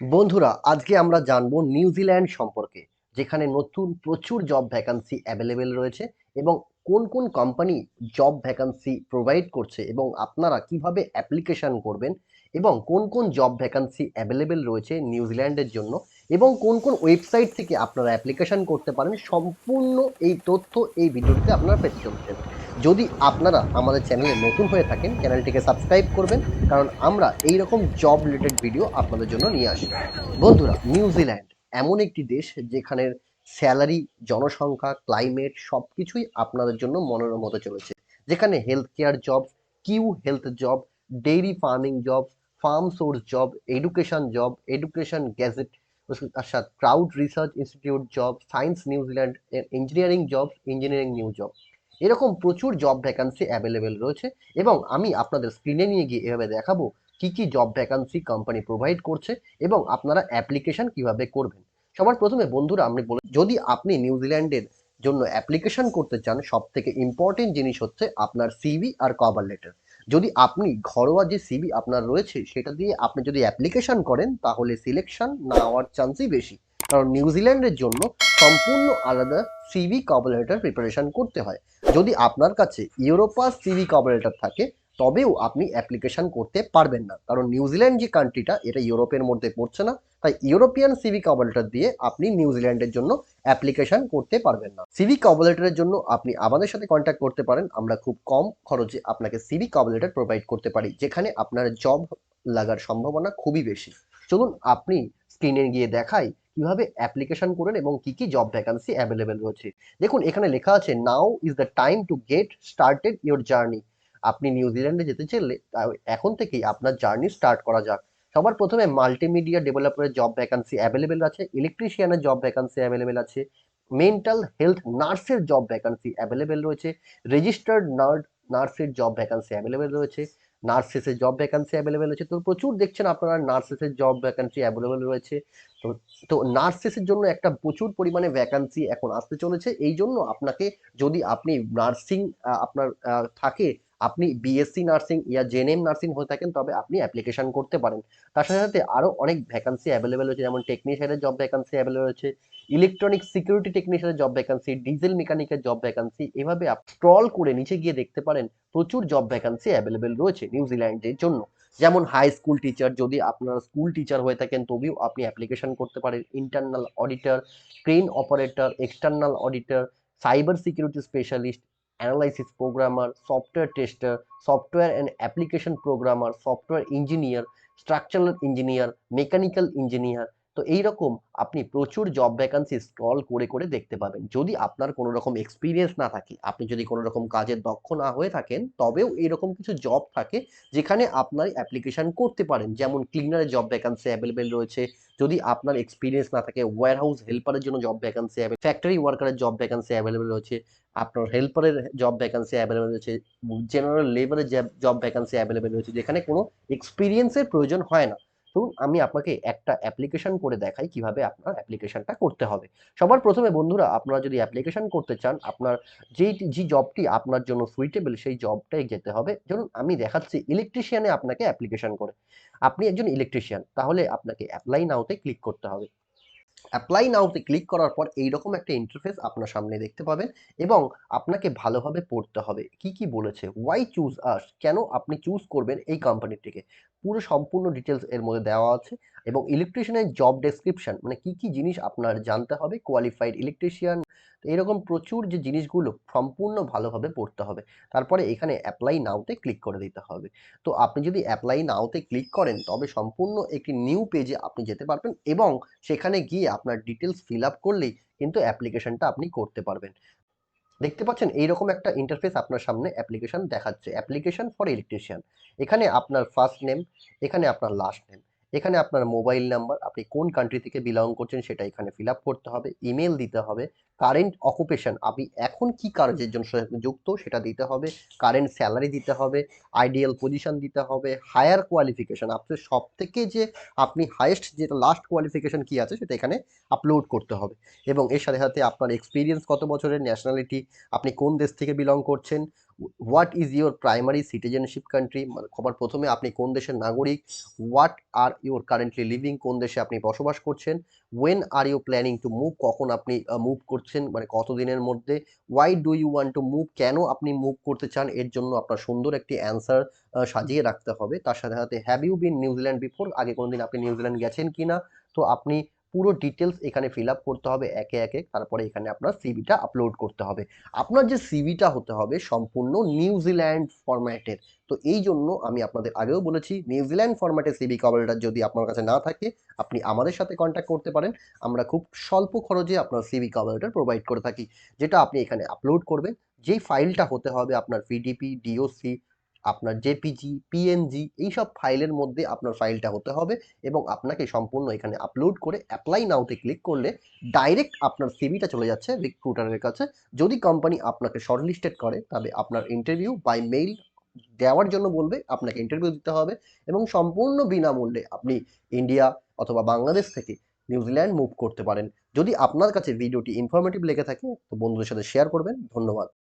বন্ধুরা, আজকে আমরা জানবো নিউজিল্যান্ড সম্পর্কে, যেখানে নতুন প্রচুর জব ভ্যাকান্সি অ্যাভেলেবেল রয়েছে এবং কোন কোন কোম্পানি জব ভ্যাকান্সি প্রোভাইড করছে এবং আপনারা কিভাবে অ্যাপ্লিকেশন করবেন এবং কোন কোন জব ভ্যাকান্সি অ্যাভেলেবেল রয়েছে নিউজিল্যান্ডের জন্য এবং কোন কোন ওয়েবসাইট থেকে আপনারা অ্যাপ্লিকেশন করতে পারেন, সম্পূর্ণ এই তথ্য এই ভিডিওতে আপনারা পেতে চলেছেন। যদি আপনারা আমাদের চ্যানেলে নতুন হয়ে থাকেন, চ্যানেলটিকে সাবস্ক্রাইব করবেন, কারণ আমরা এই রকম জব রিলেটেড ভিডিও আপনাদের জন্য নিয়ে আসি। বন্ধুরা, নিউজিল্যান্ড এমন একটি দেশ যেখানের স্যালারি, জনসংখ্যা, ক্লাইমেট সবকিছুই আপনাদের জন্য মনোরম হতে চলেছে। যেখানে হেলথ কেয়ার জব, কিউ health job, dairy farming job, farm source job, education gazette, তার সাথে crowd research institute job, science New Zealand, engineering job, engineering new job, এরকম প্রচুর জব ভ্যাকান্সি অ্যাভেলেবেল রয়েছে। এবং আমি আপনাদের স্ক্রিনে নিয়ে গিয়ে এভাবে দেখাবো কি কি জব ভ্যাকান্সি কোম্পানি প্রোভাইড করছে এবং আপনারা অ্যাপ্লিকেশন কিভাবে করবেন। সবার প্রথমে বন্ধুরা আমি বলি, যদি আপনি নিউজিল্যান্ডের জন্য অ্যাপ্লিকেশন করতে চান, সব থেকে ইম্পর্টেন্ট জিনিস হচ্ছে আপনার সিভি আর কভার লেটার। যদি আপনি ঘরোয়া যে সিভি আপনার রয়েছে সেটা দিয়ে আপনি যদি অ্যাপ্লিকেশন করেন, তাহলে সিলেকশন না হওয়ার চান্সই বেশি। কারণ নিউজিল্যান্ডের জন্য সম্পূর্ণ আলাদা সিভি কভার লেটার প্রিপারেশন করতে হয়। যদি আপনার কাছে ইউরোপাস সিভি কভার লেটার থাকে, তবেও আপনি অ্যাপ্লিকেশন করতে পারবেন না, কারণ নিউজিল্যান্ড যে কান্ট্রিটা এটা ইউরোপের মধ্যে পড়ছে না। তাই ইউরোপিয়ান সিভি কভার লেটার দিয়ে আপনি নিউজিল্যান্ডের জন্য অ্যাপ্লিকেশন করতে পারবেন না। সিভি কভার লেটারের জন্য আপনি আমাদের সাথে কন্ট্যাক্ট করতে পারেন। আমরা খুব কম খরচে আপনাকে সিভি কভার লেটার প্রোভাইড করতে পারি, যেখানে আপনার জব লাগার সম্ভাবনা খুবই বেশি। চলুন আপনি স্ক্রিনে গিয়ে দেখাই কিভাবে অ্যাপ্লিকেশন করেন এবং কি কি জব ভ্যাকান্সি অ্যাভেলেবেল রয়েছে। দেখুন, এখানে লেখা আছে, now is the time to get started your journey. আপনি নিউজিল্যান্ডে যেতে চাইলে এখন থেকেই আপনার জার্নি স্টার্ট করা যাক। সবার প্রথমে মাল্টিমিডিয়া ডেভেলপারের জব ভ্যাকান্সি অ্যাভেলেবেল আছে, ইলেকট্রিশিয়ানের জব ভ্যাকান্সি অ্যাভেলেবেল আছে, মেন্টাল হেলথ নার্সের জব ভ্যাকান্সি অ্যাভেলেবেল রয়েছে, রেজিস্টার্ড নার্সের জব ভ্যাকান্সি অ্যাভেলেবেল রয়েছে, নার্সেসের জব ভ্যাকান্সি অ্যাভেলেবেল রয়েছে। তো প্রচুর দেখছেন আপনারা নার্সেসের জব ভ্যাকান্সি অ্যাভেলেবেল রয়েছে। তো তো নার্সেসের জন্য একটা প্রচুর পরিমাণে ভ্যাকান্সি এখন আসতে চলেছে। এই জন্য আপনাকে, যদি আপনি নার্সিং আপনার থাকে, আপনি বিএসসি নার্সিং ইয়া জেএনএম নার্সিং হয়ে থাকেন, তবে আপনি অ্যাপ্লিকেশন করতে পারেন। তার সাথে সাথে আরো অনেক ভ্যাকান্সি অ্যাভেলেবেল রয়েছে, যেমন টেকনিশিয়ানের জব ভ্যাকান্সি অ্যাভেলেবেল রয়েছে, ইলেকট্রনিক সিকিউরিটি টেকনিশিয়ানের জব ভ্যাকান্সি, ডিজেল মেকানিকের জব ভ্যাকান্সি। এভাবে স্ক্রল করে নিচে গিয়ে দেখতে পারেন প্রচুর জব ভ্যাকান্সি অ্যাভেলেবেল রয়েছে নিউজিল্যান্ডের জন্য। যেমন হাই স্কুল টিচার, যদি আপনারা স্কুল টিচার হয়ে থাকেন তবেও আপনি অ্যাপ্লিকেশন করতে পারেন। Internal auditor, crane operator, external auditor, cyber security specialist, analysis programmer, software tester, software and application programmer, software engineer, structural engineer, mechanical engineer. তো এইরকম আপনি প্রচুর জব ভ্যাকান্সি স্ক্রল করে করে দেখতে পাবেন। যদি আপনার কোনো রকম এক্সপিরিয়েন্স না থাকে, আপনি যদি কোনো রকম কাজের দক্ষ না হয়ে থাকেন, তবেও এরকম কিছু জব থাকে যেখানে আপনার অ্যাপ্লিকেশন করতে পারেন। যেমন ক্লিনারের জব ভ্যাকান্সি অ্যাভেলেবেল রয়েছে। যদি আপনার এক্সপিরিয়েন্স না থাকে, ওয়্যার হাউস হেল্পারের জন্য জব ভ্যাকান্সি, ফ্যাক্টরি ওয়ার্কারের জব ভ্যাকান্সি অ্যাভেলেবেল রয়েছে, আপনার হেল্পারের জব ভ্যাকান্সি অ্যাভেলেবেল রয়েছে, জেনারেল লেবারের জব ভ্যাকান্সি অ্যাভেলেবেল রয়েছে, যেখানে কোনো এক্সপিরিয়েন্সের প্রয়োজন হয় না। তো আমি আপনাকে একটা অ্যাপ্লিকেশন করে দেখাই কিভাবে আপনার অ্যাপ্লিকেশনটা করতে হবে। সবার প্রথমে বন্ধুরা, আপনারা যদি অ্যাপ্লিকেশন করতে চান, আপনার যে জবটি আপনার জন্য সুইটেবল সেই জবটাই যেতে হবে। ধরুন আমি দেখাচ্ছি ইলেকট্রিশিয়ানে আপনাকে অ্যাপ্লিকেশন করে। আপনি একজন ইলেকট্রিশিয়ান, তাহলে আপনাকে অ্যাপ্লাই নাওতে ক্লিক করতে হবে। অ্যাপ্লাই নাওতে ক্লিক করার পর এইরকম একটা ইন্টারফেস আপনার সামনে দেখতে পাবেন এবং আপনাকে ভালোভাবে পড়তে হবে কি কি বলেছে। ওয়াই চুজ আস, কেন আপনি চুজ করবেন এই কোম্পানিটিকে, পুরো সম্পূর্ণ ডিটেলস এর মধ্যে দেওয়া আছে। এবং ইলেকট্রিশিয়ানের জব ডেসক্রিপশন, মানে কি কি জিনিস আপনার জানতে হবে, কোয়ালিফাইড ইলেকট্রিশিয়ান, এরকম প্রচুর যে জিনিসগুলো সম্পূর্ণ ভালোভাবে পড়তে হবে। তারপরে এখানে অ্যাপ্লাই নাওতে ক্লিক করে দিতে হবে। তো আপনি যদি অ্যাপ্লাই নাওতে ক্লিক করেন, তবে সম্পূর্ণ একটি নিউ পেজে আপনি যেতে পারবেন এবং সেখানে গিয়ে আপনার ডিটেলস ফিল আপ করলেই কিন্তু অ্যাপ্লিকেশনটা আপনি করতে পারবেন। দেখতে পাচ্ছেন এইরকম একটা ইন্টারফেস আপনার সামনে অ্যাপ্লিকেশন দেখাচ্ছে, অ্যাপ্লিকেশন ফর ইলেকট্রিশিয়ান। এখানে আপনার ফার্স্ট নেম, এখানে আপনার লাস্ট নেম, এখানে আপনার মোবাইল নাম্বার, আপনি কোন কান্ট্রি থেকে বিলং করছেন সেটা এখানে ফিল আপ করতে হবে, ইমেল দিতে হবে, কারেন্ট অকুপেশন, আপনি এখন কি কাজের জন্য যুক্ত সেটা দিতে হবে, কারেন্ট স্যালারি দিতে হবে, আইডিয়াল পজিশন দিতে হবে, হায়ার কোয়ালিফিকেশন, আপনার সব থেকে যে আপনি হাইয়েস্ট যেটা লাস্ট কোয়ালিফিকেশন কি আছে সেটা এখানে আপলোড করতে হবে। এবং এর সাথে সাথে আপনার এক্সপিরিয়েন্স কত বছরের, ন্যাশনালিটি, আপনি কোন দেশ থেকে বিলং করছেন, what is your primary citizenship country, মানে সবার প্রথমে আপনি কোন দেশের নাগরিক, what are your currently living, কোন দেশে আপনি বসবাস করছেন, when are you planning to move, কখন আপনি মুভ করছেন, মানে কতদিনের মধ্যে, why do you want to move, কেন আপনি মুভ করতে চান, এর জন্য আপনার সুন্দর একটি অ্যান্সার সাজিয়ে রাখতে হবে। তার সাথে সাথে have you been New Zealand before, আগে কোনোদিন আপনি নিউজিল্যান্ড গেছেন কিনা, তো আপনি পুরো ডিটেলস এখানে ফিল আপ করতে হবে একে একে, তারপরে এখানে আপনার সিভিটা আপলোড করতে হবে। আপনার যে সিভিটা হতে হবে সম্পূর্ণ নিউজিল্যান্ড ফরম্যাটের। তো এই জন্য আমি আপনাদের আগেও বলেছি, নিউজিল্যান্ড ফরম্যাটের সিভি কভার লেটার যদি আপনার কাছে না থাকে, আপনি আমাদের সাথে কন্ট্যাক্ট করতে পারেন। আমরা খুব স্বল্প খরচে আপনার সিভি কভার লেটার প্রোভাইড করে থাকি, যেটা আপনি এখানে আপলোড করবেন। যেই ফাইলটা হতে হবে আপনার পিডিপি, ডিওসি, আপনার জেপিজি, পিএনজি, এইসব ফাইলের মধ্যে আপনার ফাইলটা হতে হবে, এবং আপনাকে সম্পূর্ণ এখানে আপলোড করে অ্যাপ্লাই নাওতে ক্লিক করলে ডাইরেক্ট আপনার সিভিটা চলে যাচ্ছে রিক্রুটারের কাছে। যদি কোম্পানি আপনাকে শর্টলিস্টেড করে, তবে আপনার ইন্টারভিউ বাই মেইল দেওয়ার জন্য বলবে, আপনাকে ইন্টারভিউ দিতে হবে, এবং সম্পূর্ণ বিনামূল্যে আপনি ইন্ডিয়া অথবা বাংলাদেশ থেকে নিউজিল্যান্ড মুভ করতে পারেন। যদি আপনার কাছে ভিডিওটি ইনফরমেটিভ লেগে থাকে, তো বন্ধুদের সাথে শেয়ার করবেন। ধন্যবাদ।